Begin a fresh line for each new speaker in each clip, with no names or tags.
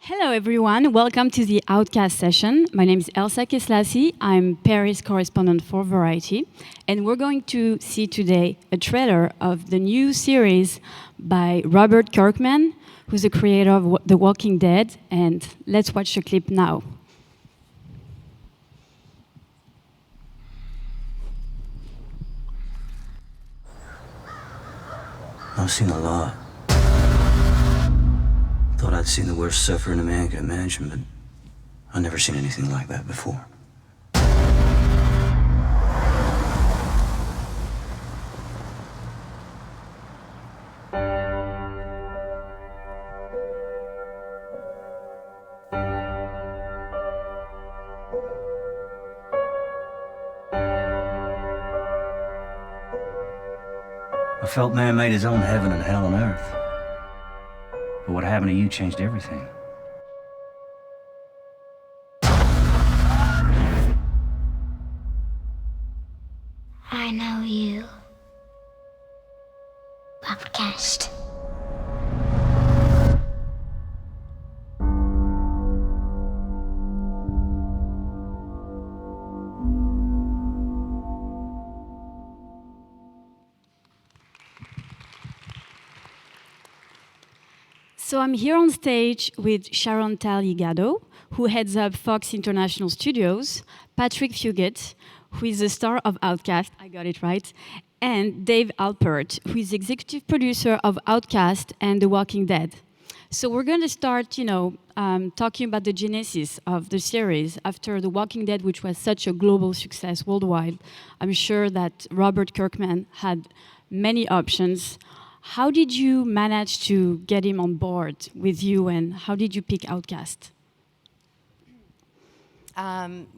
Hello everyone, welcome to the Outcast session. My name is Elsa Kislasi, I'm Paris correspondent for Variety, and we're going to see today a trailer of the new series by Robert Kirkman, who's the creator of The Walking Dead, and let's watch the clip now.
I've seen a lot. Thought I'd seen the worst suffering a man could imagine, but I've never seen anything like that before. I felt man made his own heaven and hell on earth. But what happened to you changed everything.
I know you. Outcast.
So I'm here on stage with Sharon Tal Yguado, who heads up Fox International Studios, Patrick Fugit, who is the star of Outcast, I got it right, and Dave Alpert, who is executive producer of Outcast and The Walking Dead. So we're going to start, talking about the genesis of the series after The Walking Dead, which was such a global success worldwide. I'm sure that Robert Kirkman had many options. How did you manage to get him on board with you, and how did you pick Outcast?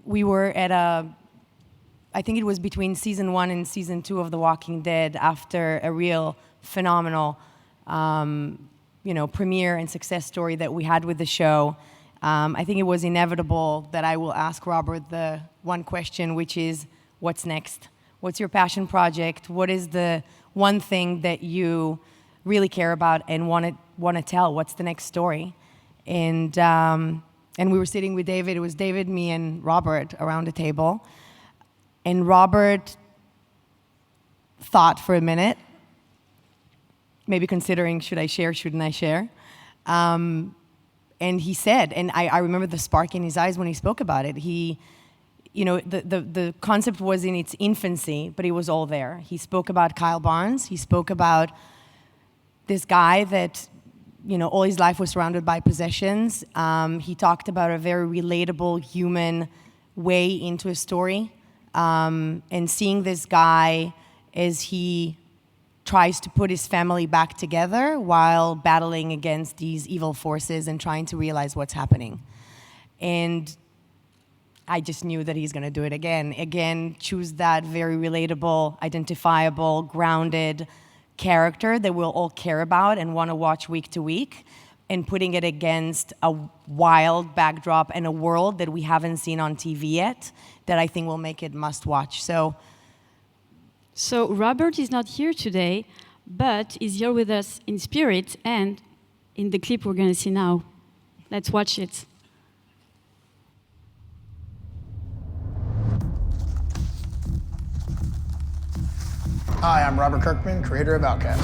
We were at I think it was between season 1 and season 2 of The Walking Dead, after a real phenomenal, premiere and success story that we had with the show. I think it was inevitable that I will ask Robert the one question, which is, what's next? What's your passion project? What is the one thing that you really care about and want to tell? What's the next story? And we were sitting with David. It was David, me, and Robert around the table. And Robert thought for a minute, maybe considering, should I share, shouldn't I share? And he said, and I remember the spark in his eyes when he spoke about it. The concept was in its infancy, but it was all there. He spoke about Kyle Barnes. He spoke about this guy that, all his life was surrounded by possessions. He talked about a very relatable human way into a story. And seeing this guy as he tries to put his family back together while battling against these evil forces and trying to realize what's happening. And I just knew that he's going to do it again. Again, choose that very relatable, identifiable, grounded character that we'll all care about and want to watch week to week, and putting it against a wild backdrop and a world that we haven't seen on TV yet, that I think will make it must watch. So
Robert is not here today, but is here with us in spirit and in the clip we're going to see now. Let's watch it.
Hi, I'm Robert Kirkman, creator of Outcast.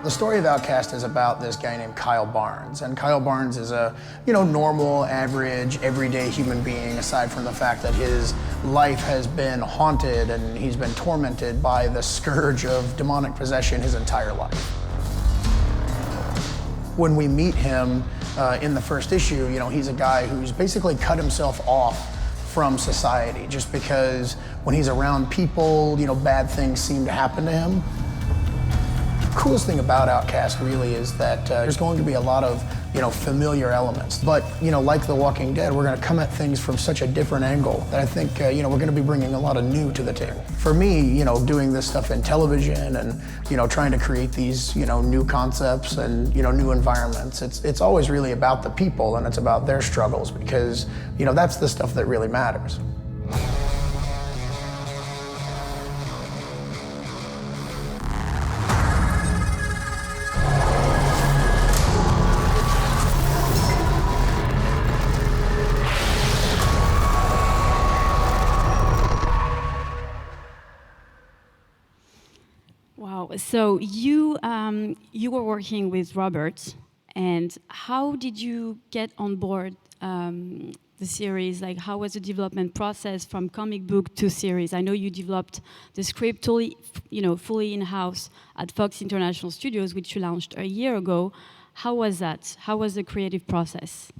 The story of Outcast is about this guy named Kyle Barnes, and Kyle Barnes is a, normal, average, everyday human being, aside from the fact that his life has been haunted and he's been tormented by the scourge of demonic possession his entire life. When we meet him in the first issue, he's a guy who's basically cut himself off from society just because when he's around people, bad things seem to happen to him. The coolest thing about Outcast really is that there's going to be a lot of familiar elements. But like The Walking Dead, we're going to come at things from such a different angle that I think we're going to be bringing a lot of new to the table. For me, doing this stuff in television and trying to create these new concepts and new environments, it's always really about the people and it's about their struggles, because that's the stuff that really matters.
So you were working with Robert, and how did you get on board the series? Like, how was the development process from comic book to series? I know you developed the script totally, fully in-house at Fox International Studios, which you launched a year ago. How was that? How was the creative process?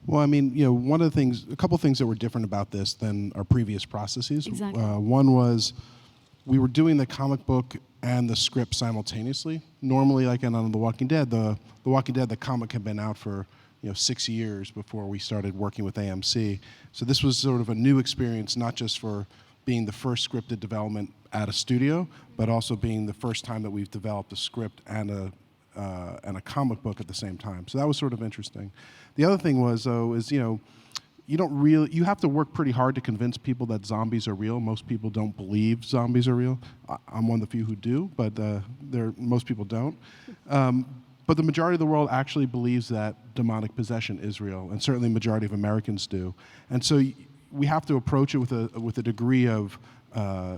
Well, I mean, a couple of things that were different about this than our previous processes.
Exactly.
One was we were doing the comic book and the script simultaneously. Normally, like on The Walking Dead, the comic had been out for 6 years before we started working with AMC. So this was sort of a new experience, not just for being the first scripted development at a studio, but also being the first time that we've developed a script and a comic book at the same time. So that was sort of interesting. The other thing was, though, is you have to work pretty hard to convince people that zombies are real. Most people don't believe zombies are real. I'm one of the few who do, but most people don't. But the majority of the world actually believes that demonic possession is real, and certainly the majority of Americans do. And so we have to approach it with a degree of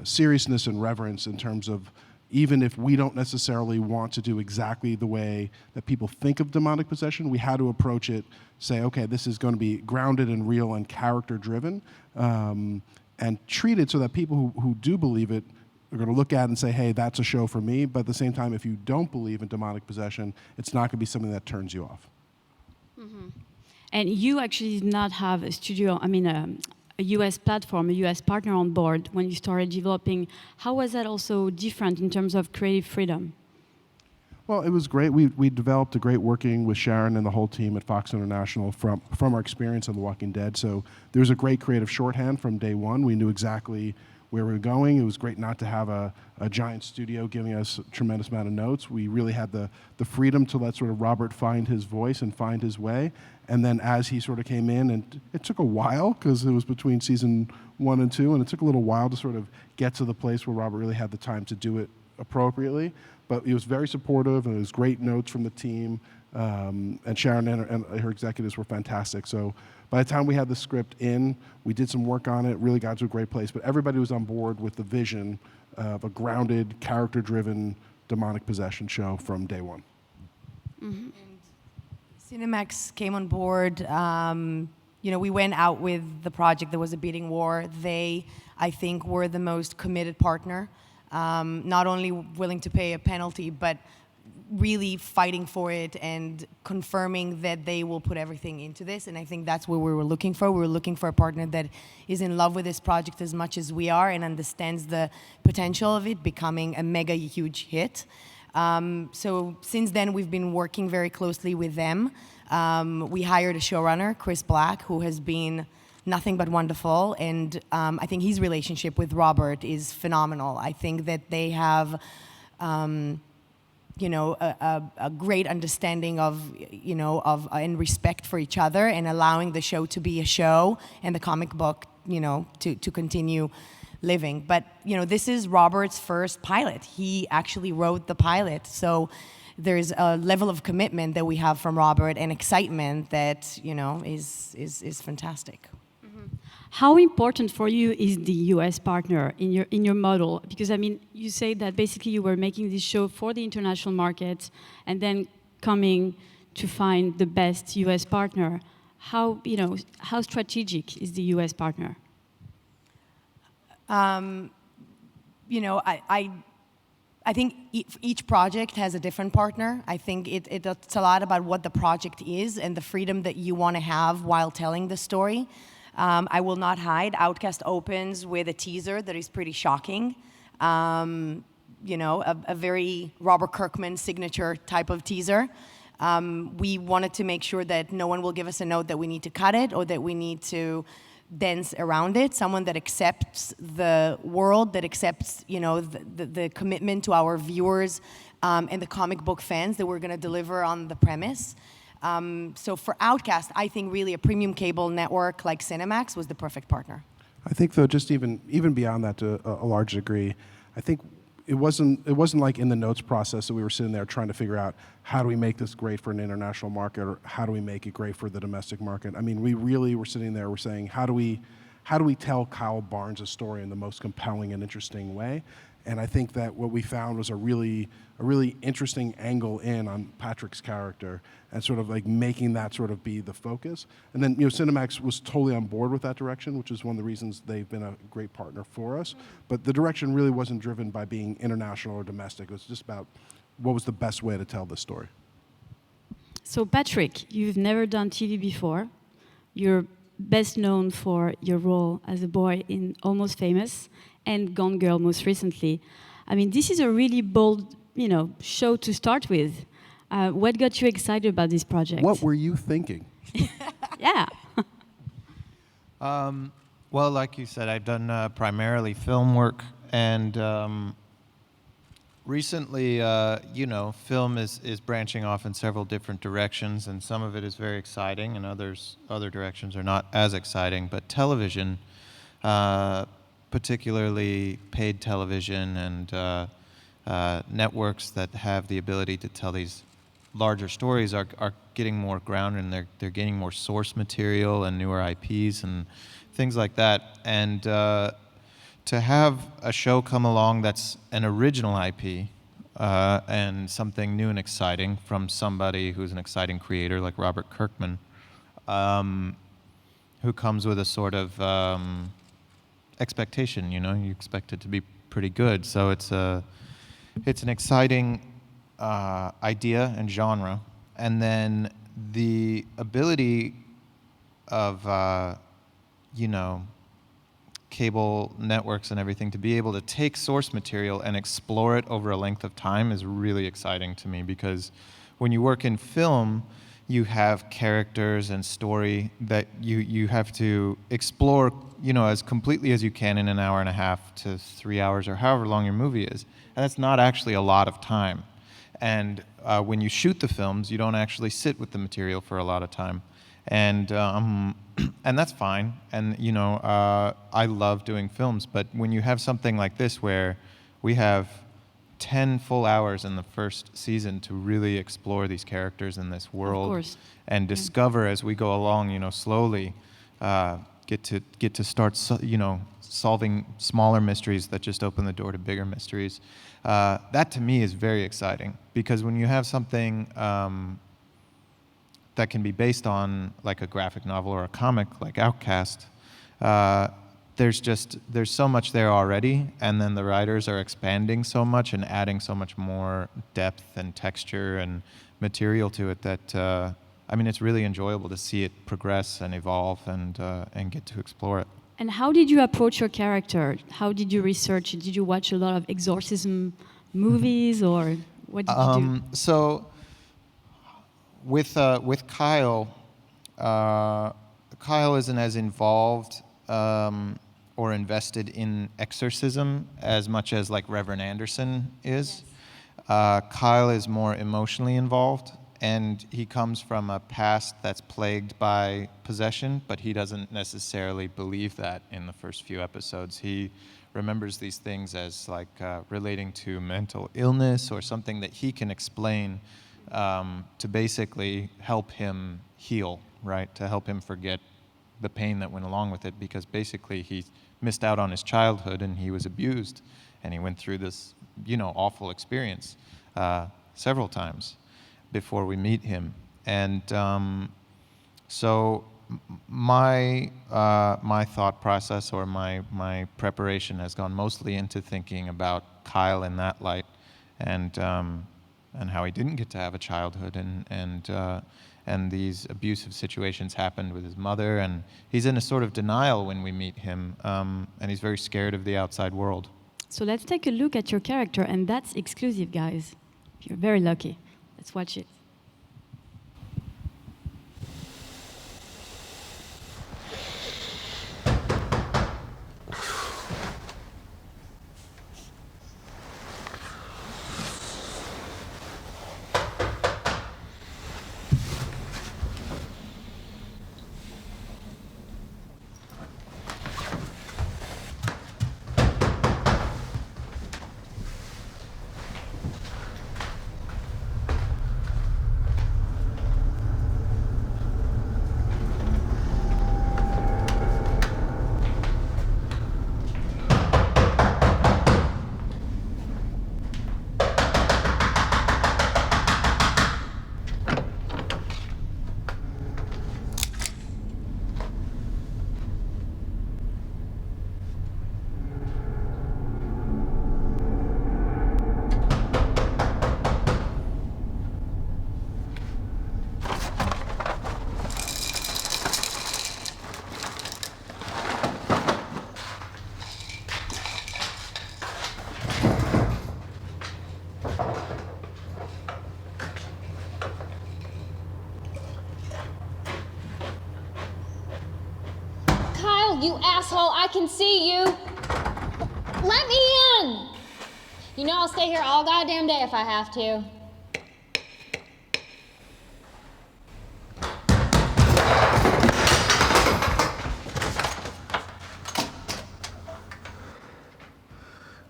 seriousness and reverence in terms of, even if we don't necessarily want to do exactly the way that people think of demonic possession, we had to approach it, say, okay, this is going to be grounded and real and character-driven, and treat it so that people who do believe it are going to look at it and say, hey, that's a show for me. But at the same time, if you don't believe in demonic possession, it's not going to be something that turns you off.
Mm-hmm. And you actually did not have a studio, a US platform, a US partner on board when you started developing. How was that also different in terms of creative freedom?
Well, it was great. We developed a great working with Sharon and the whole team at Fox International from our experience on The Walking Dead. So there was a great creative shorthand from day one. We knew exactly where we were going. It was great not to have a giant studio giving us a tremendous amount of notes. We really had the freedom to let sort of Robert find his voice and find his way. And then as he sort of came in, and it took a while because it was between season 1 and 2, and it took a little while to sort of get to the place where Robert really had the time to do it appropriately. But he was very supportive, and it was great notes from the team. And Sharon and her executives were fantastic. So by the time we had the script in, we did some work on it, really got to a great place. But everybody was on board with the vision of a grounded, character-driven demonic possession show from day one.
Mm-hmm.
Cinemax came on board. We went out with the project. There was a bidding war. They, I think, were the most committed partner. Not only willing to pay a penalty, but really fighting for it and confirming that they will put everything into this. And I think that's what we were looking for. We were looking for a partner that is in love with this project as much as we are and understands the potential of it becoming a mega huge hit. So since then, we've been working very closely with them. We hired a showrunner, Chris Black, who has been nothing but wonderful. And I think his relationship with Robert is phenomenal. I think that they have a great understanding of and respect for each other, and allowing the show to be a show and the comic book, to continue living. But, this is Robert's first pilot. He actually wrote the pilot. So there's a level of commitment that we have from Robert and excitement that, is fantastic.
How important for you is the US partner in your model? Because you say that basically you were making this show for the international market and then coming to find the best US partner. How strategic is the US partner?
I think each project has a different partner. I think it's a lot about what the project is and the freedom that you want to have while telling the story. I will not hide. Outcast opens with a teaser that is pretty shocking. A very Robert Kirkman signature type of teaser. We wanted to make sure that no one will give us a note that we need to cut it or that we need to dance around it. Someone that accepts the world, that accepts, the commitment to our viewers and the comic book fans that we're going to deliver on the premise. So for Outcast, I think really a premium cable network like Cinemax was the perfect partner.
I think, though, just even beyond that to a large degree, I think it wasn't like in the notes process that we were sitting there trying to figure out how do we make this great for an international market or how do we make it great for the domestic market. We really were sitting there, we're saying how do we tell Kyle Barnes' story in the most compelling and interesting way? And I think that what we found was a really interesting angle in on Patrick's character, and sort of like making that sort of be the focus. And then, Cinemax was totally on board with that direction, which is one of the reasons they've been a great partner for us. But the direction really wasn't driven by being international or domestic. It was just about what was the best way to tell this story.
So Patrick, you've never done TV before. You're best known for your role as a boy in Almost Famous and Gone Girl most recently. I mean, this is a really bold, show to start with. What got you excited about this project?
What were you thinking?
Yeah.
Well, like you said, I've done primarily film work, and recently, film is branching off in several different directions, and some of it is very exciting, and other directions are not as exciting. But television, particularly paid television and networks that have the ability to tell these larger stories, are getting more grounded, and they're gaining more source material and newer IPs and things like that. And to have a show come along that's an original IP and something new and exciting from somebody who's an exciting creator like Robert Kirkman, who comes with a sort of expectation, you expect it to be pretty good. So it's an exciting idea and genre. And then the ability of, cable networks and everything to be able to take source material and explore it over a length of time is really exciting to me, because when you work in film, you have characters and story that you have to explore, as completely as you can in an hour and a half to 3 hours or however long your movie is. And that's not actually a lot of time. And when you shoot the films, you don't actually sit with the material for a lot of time. And that's fine. And, I love doing films. But when you have something like this where we have 10 full hours in the first season to really explore these characters in this world and discover as we go along, slowly get to start, solving smaller mysteries that just open the door to bigger mysteries. That to me is very exciting, because when you have something that can be based on like a graphic novel or a comic like Outcast, there's so much there already, and then the writers are expanding so much and adding so much more depth and texture and material to it that it's really enjoyable to see it progress and evolve and get to explore it.
And how did you approach your character? How did you research it? Did you watch a lot of Exorcism movies, or what did you do?
So with Kyle, Kyle isn't as involved or invested in Exorcism as much as like Reverend Anderson is. Yes. Kyle is more emotionally involved, and he comes from a past that's plagued by possession, but he doesn't necessarily believe that in the first few episodes. He remembers these things as like relating to mental illness or something that he can explain to basically help him heal, right? To help him forget the pain that went along with it, because basically he missed out on his childhood and he was abused, and he went through this, awful experience several times before we meet him. And so my thought process or my preparation has gone mostly into thinking about Kyle in that light, and how he didn't get to have a childhood, and these abusive situations happened with his mother, and he's in a sort of denial when we meet him, and he's very scared of the outside world.
So let's take a look at your character, and that's exclusive, guys. You're very lucky. Let's watch it.
Kyle, you asshole, I can see you. Let me in. You know I'll stay here all goddamn day if I have to.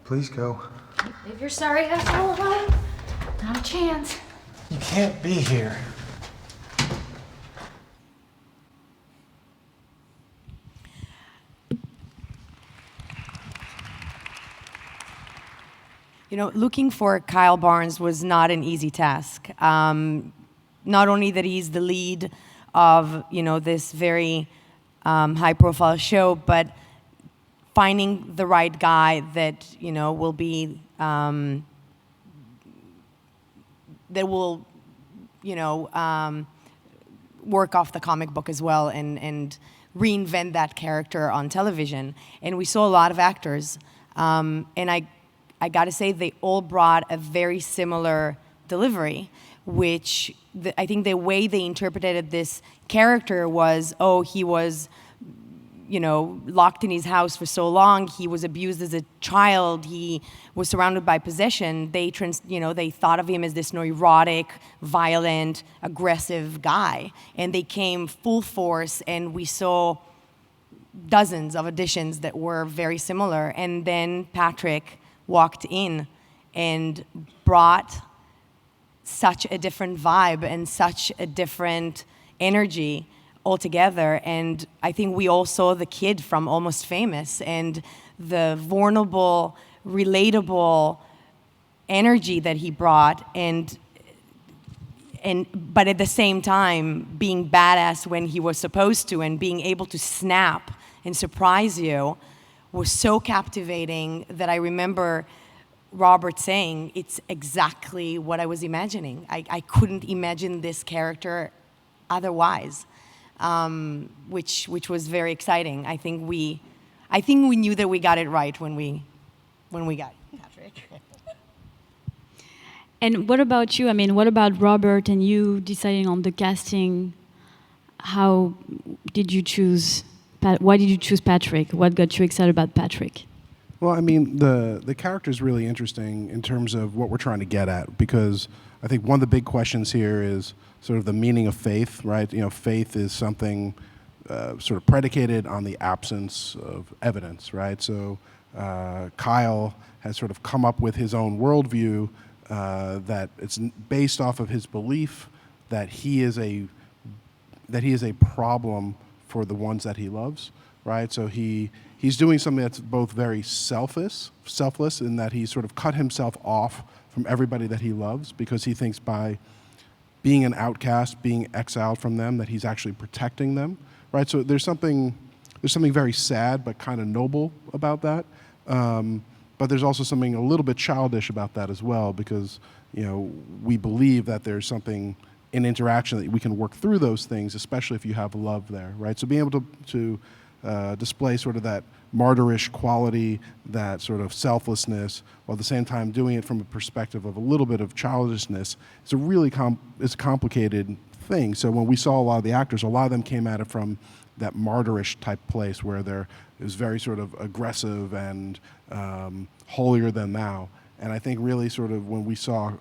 Please go.
If you're sorry, asshole, about it, not a chance.
You can't be here.
You know, looking for Kyle Barnes was not an easy task. Not only that he's the lead of, you know, this very high-profile show, but finding the right guy that, you know, will be, that will, you know, work off the comic book as well and reinvent that character on television. And we saw a lot of actors. And I gotta say, they all brought a very similar delivery, which I think the way they interpreted this character was, oh, he was, you know, locked in his house for so long, he was abused as a child, he was surrounded by possession. They thought of him as this neurotic, violent, aggressive guy. And they came full force, and we saw dozens of auditions that were very similar. And then Patrick walked in and brought such a different vibe and such a different energy altogether. And I think we all saw the kid from Almost Famous and the vulnerable, relatable energy that he brought, but at the same time being badass when he was supposed to, and being able to snap and surprise you was so captivating that I remember Robert saying, it's exactly what I was imagining. I couldn't imagine this character otherwise, which was very exciting. I think we knew that we got it right when we got Patrick.
And what about you? I mean, what about Robert and you deciding on the casting? How did you choose? Why did you choose Patrick? What got you excited about Patrick?
Well, I mean, the character is really interesting in terms of what we're trying to get at, because I think one of the big questions here is sort of the meaning of faith, right? You know, faith is something sort of predicated on the absence of evidence, right? So Kyle has sort of come up with his own worldview that it's based off of his belief that he is a problem for the ones that he loves, right? So he's doing something that's both very selfless in that he sort of cut himself off from everybody that he loves, because he thinks by being an outcast, being exiled from them, that he's actually protecting them, right? So there's something very sad but kind of noble about that. But there's also something a little bit childish about that as well, because, you know, we believe that there's something in interaction that we can work through those things, especially if you have love there, right? So being able to display sort of that martyrish quality, that sort of selflessness, while at the same time doing it from a perspective of a little bit of childishness, it's a really complicated thing. So when we saw a lot of the actors, a lot of them came at it from that martyrish type place where it was very sort of aggressive and holier than thou. And I think really sort of when we saw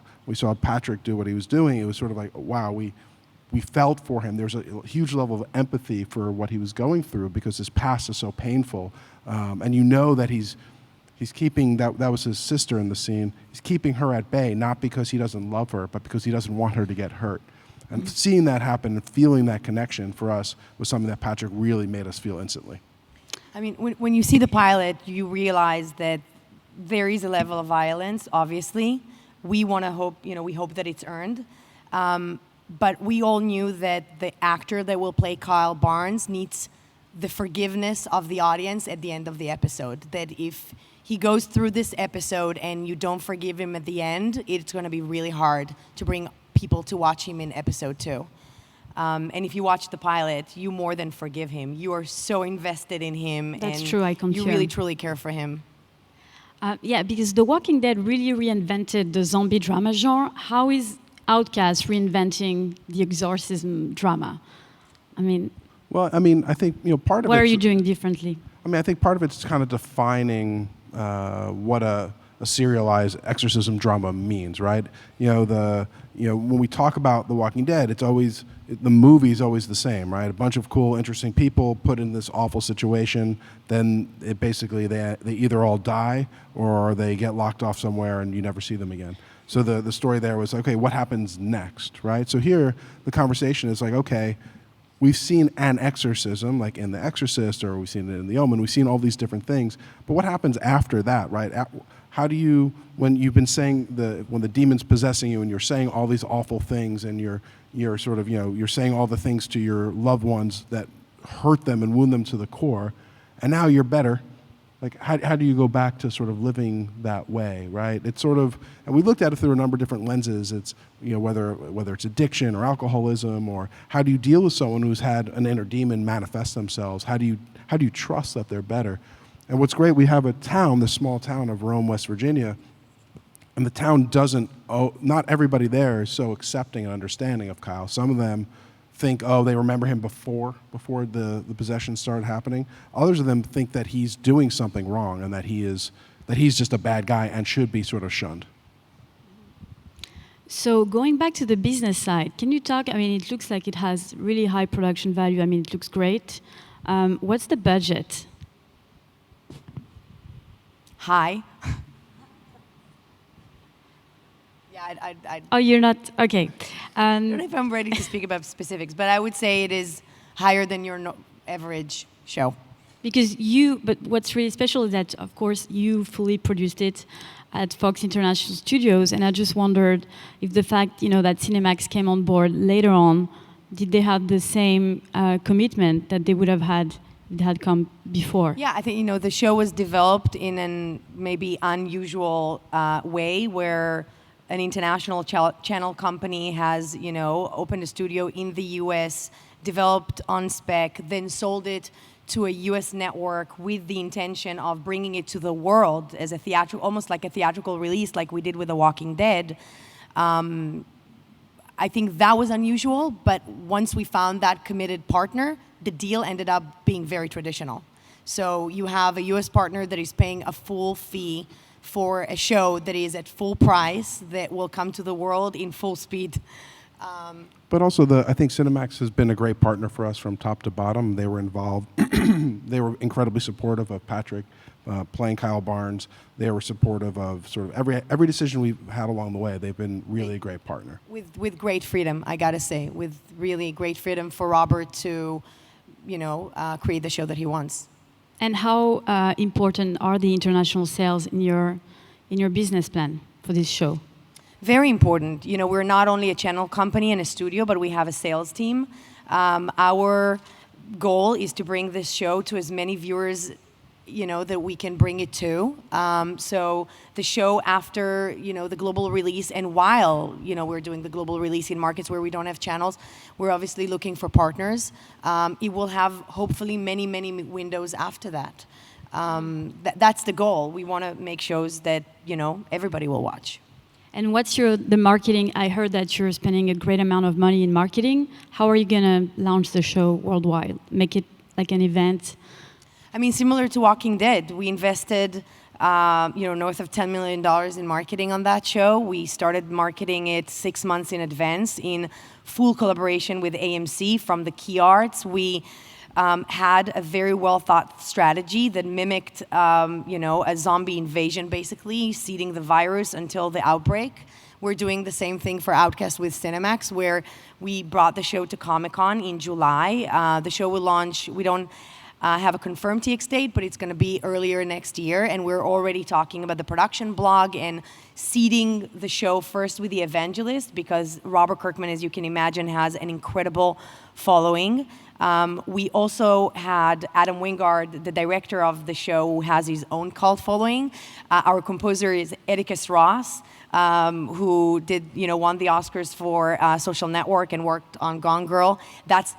Patrick do what he was doing, it was sort of like, wow, we felt for him. There's a huge level of empathy for what he was going through, because his past is so painful. And you know that he's keeping, that was his sister in the scene, he's keeping her at bay, not because he doesn't love her, but because he doesn't want her to get hurt. And seeing that happen and feeling that connection for us was something that Patrick really made us feel instantly.
I mean, when you see the pilot, you realize that there is a level of violence, obviously. We hope that it's earned. But we all knew that the actor that will play Kyle Barnes needs the forgiveness of the audience at the end of the episode. That if he goes through this episode and you don't forgive him at the end, it's going to be really hard to bring people to watch him in episode 2. And if you watch the pilot, you more than forgive him. You are so invested in him.
That's
and
true, I confirm.
You really, truly care for him.
Yeah, because The Walking Dead really reinvented the zombie drama genre. How is Outcast reinventing the exorcism drama? I mean...
Well, I mean, I think part of
What are
it's-
you doing differently?
I mean, I think part of it's kind of defining what a serialized exorcism drama means, right? When we talk about The Walking Dead, the movie's always the same, right? A bunch of cool, interesting people put in this awful situation, then they either all die or they get locked off somewhere and you never see them again. So the story there was, okay, what happens next, right? So here, the conversation is like, okay, we've seen an exorcism, like in The Exorcist, or we've seen it in The Omen. We've seen all these different things, but what happens after that, right? How do you, when you've been saying when the demon's possessing you, and you're saying all these awful things, and you're sort of you're saying all the things to your loved ones that hurt them and wound them to the core, and now you're better. Like, how do you go back to sort of living that way, right? It's sort of, and we looked at it through a number of different lenses. It's, whether it's addiction or alcoholism, or how do you deal with someone who's had an inner demon manifest themselves? How do you trust that they're better? And what's great, we have a town, this small town of Rome, West Virginia, and the town not everybody there is so accepting and understanding of Kyle. Some of them think, they remember him before the possession started happening. Others of them think that he's doing something wrong and that he's just a bad guy and should be sort of shunned.
So going back to the business side, can you talk, it looks like it has really high production value. It looks great. What's the budget?
High.
Oh, you're not, okay.
I don't know if I'm ready to speak about specifics, but I would say it is higher than your average show.
But what's really special is that, of course, you fully produced it at Fox International Studios, and I just wondered if the fact, that Cinemax came on board later on, did they have the same commitment that they would have had if it had come before?
Yeah, I think, the show was developed in an maybe unusual way where an international channel company has, opened a studio in the US, developed on spec, then sold it to a US network with the intention of bringing it to the world as a almost like a theatrical release, like we did with The Walking Dead. I think that was unusual, but once we found that committed partner, the deal ended up being very traditional. So you have a US partner that is paying a full fee for a show that is at full price, that will come to the world in full speed.
But also, I think Cinemax has been a great partner for us from top to bottom. They were involved. They were incredibly supportive of Patrick playing Kyle Barnes. They were supportive of sort of every decision we've had along the way. They've been really a great partner.
With great freedom, I gotta say, with really great freedom for Robert to, create the show that he wants.
And how important are the international sales in your business plan for this show?
Very important. We're not only a channel company and a studio, but we have a sales team. Our goal is to bring this show to as many viewers, that we can bring it to. So the show after, the global release, and while, we're doing the global release in markets where we don't have channels, we're obviously looking for partners. It will have hopefully many, many windows after that. That's the goal. We want to make shows that, everybody will watch.
And what's the marketing? I heard that you're spending a great amount of money in marketing. How are you going to launch the show worldwide? Make it like an event?
Similar to Walking Dead, we invested, north of $10 million in marketing on that show. We started marketing it 6 months in advance in full collaboration with AMC from the key arts. We had a very well thought strategy that mimicked, a zombie invasion, basically, seeding the virus until the outbreak. We're doing the same thing for Outcast with Cinemax, where we brought the show to Comic-Con in July. The show will launch, we don't have a confirmed TX date, but it's going to be earlier next year, and we're already talking about the production blog and seeding the show first with the evangelist, because Robert Kirkman, as you can imagine, has an incredible following. We also had Adam Wingard, the director of the show, who has his own cult following. Our composer is Atticus Ross, who won the Oscars for Social Network and worked on Gone Girl. That's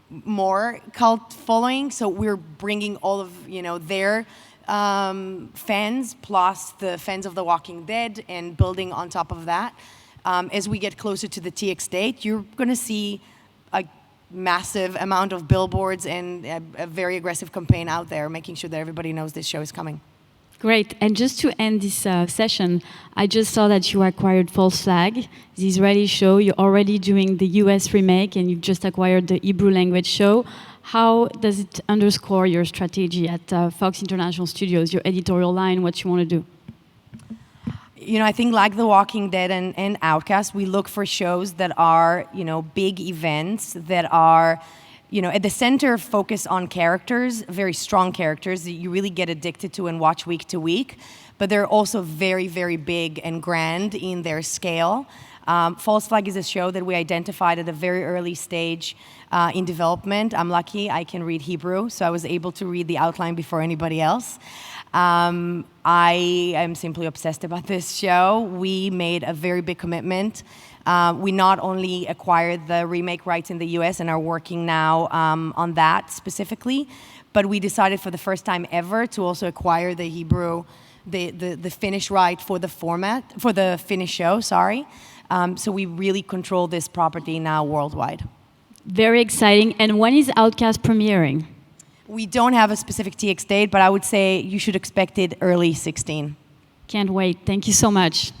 more cult following, so we're bringing all of their fans plus the fans of The Walking Dead and building on top of that. As we get closer to the TX date, you're going to see a massive amount of billboards and a very aggressive campaign out there, making sure that everybody knows this show is coming.
Great. And just to end this session, I just saw that you acquired False Flag, the Israeli show. You're already doing the US remake, and you've just acquired the Hebrew language show. How does it underscore your strategy at Fox International Studios, your editorial line, what you want to do?
You know, I think like The Walking Dead and Outcast, we look for shows that are, you know, big events that are, you know, at the center, focus on characters, very strong characters that you really get addicted to and watch week to week. But they're also very, very big and grand in their scale. False Flag is a show that we identified at a very early stage in development. I'm lucky I can read Hebrew, so I was able to read the outline before anybody else. I am simply obsessed about this show. We made a very big commitment. We not only acquired the remake rights in the US and are working now on that specifically, but we decided for the first time ever to also acquire the Hebrew, the Finnish right for the format, for the Finnish show, sorry. So we really control this property now worldwide.
Very exciting. And when is Outcast premiering?
We don't have a specific TX date, but I would say you should expect it early 2016.
Can't wait. Thank you so much.